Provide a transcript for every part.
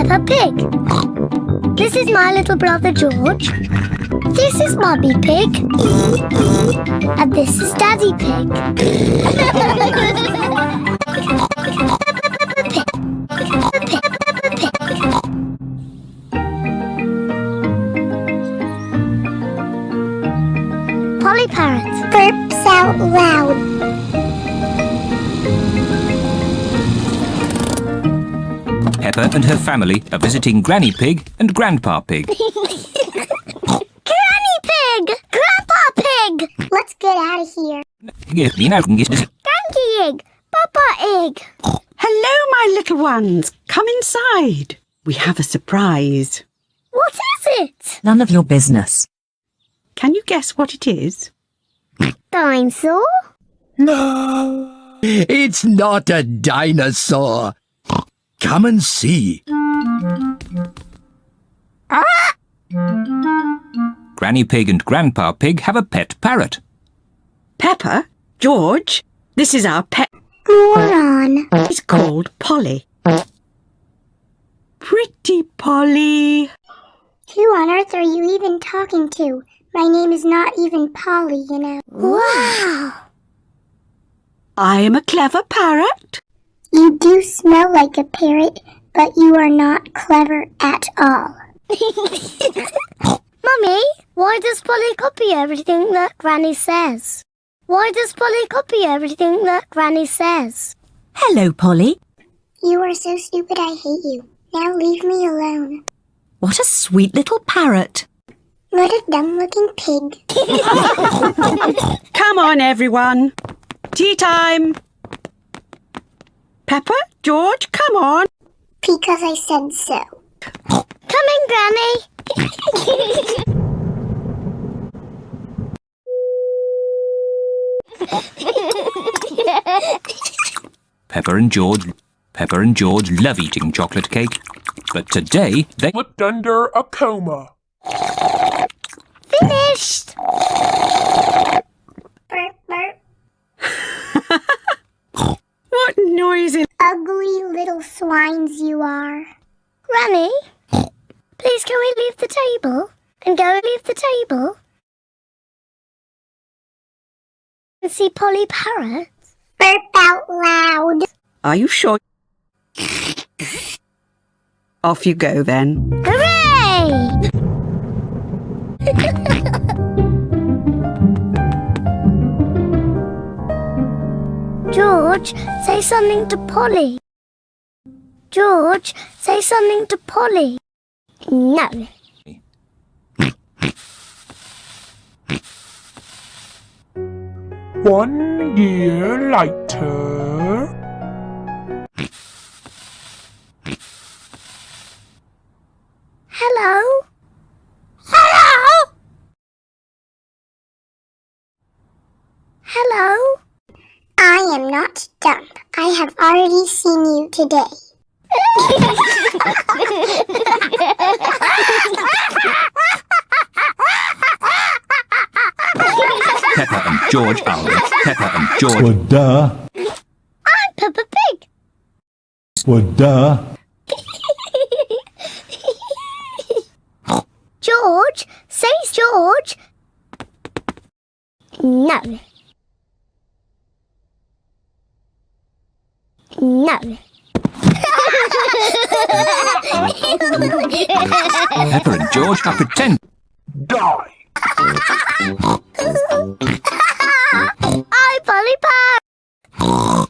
Peppa Pig. This is my little brother George. This is Mummy Pig. And this is Daddy Pig. Polly Parrot burps out loud. Peppa and her family are visiting Granny Pig and Grandpa Pig. Granny Pig! Grandpa Pig! Let's get out of here. Granky Egg! Papa Egg! Hello, my little ones. Come inside. We have a surprise. What is it? None of your business. Can you guess what it is? Dinosaur? No, it's not a dinosaur. Come and see. Granny Pig and Grandpa Pig have a pet parrot. Peppa, George, this is our pet. Moron. It's called Polly. Pretty Polly. Who on earth are you even talking to? My name is not even Polly, you know. Wow! I am a clever parrot. You do smell like a parrot, but you are not clever at all. Mummy, why does Polly copy everything that Granny says? Why does Polly copy everything that Granny says? Hello, Polly. You are so stupid I hate you. Now leave me alone. What a sweet little parrot. What a dumb-looking pig. Come on, everyone. Tea time. Peppa, George, come on. Because I said so. Coming, Granny. Peppa and George love eating chocolate cake, but today they Slipped under a coma. Finished. Burp, burp. What noise is... Ugly little swines you are. Granny, please can we leave the table? And go leave the table? And see Polly Parrot? Burp out loud. Are you sure? Off you go, then. Hooray! George, say something to Polly. George, say something to Polly. No. One year later. Hello? Hello? Hello? I am not dumb. I have already seen you today. Peppa and George are Peppa and George. Well, duh. I'm Peppa Pig. Well, duh. George, say George. No. No. Peppa and George are pretend. Die. I'm Polly Parrot.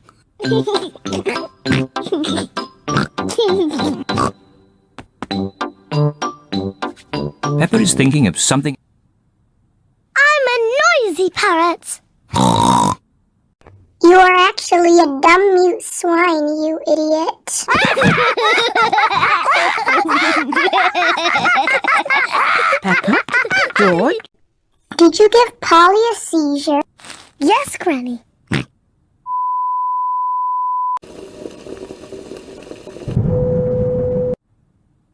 Peppa is thinking of something. I'm a noisy parrot. You are actually a dumb mute swine, you idiot. Peppa, George. Did you give Polly a seizure? Yes, Granny.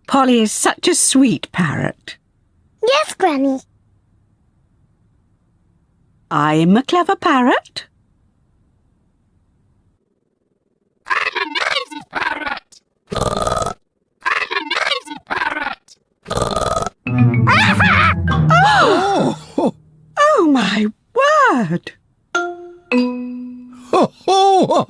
Polly is such a sweet parrot. Yes, Granny. I'm a clever parrot. I'm a noisy parrot. I'm a Oh, my word! Oh,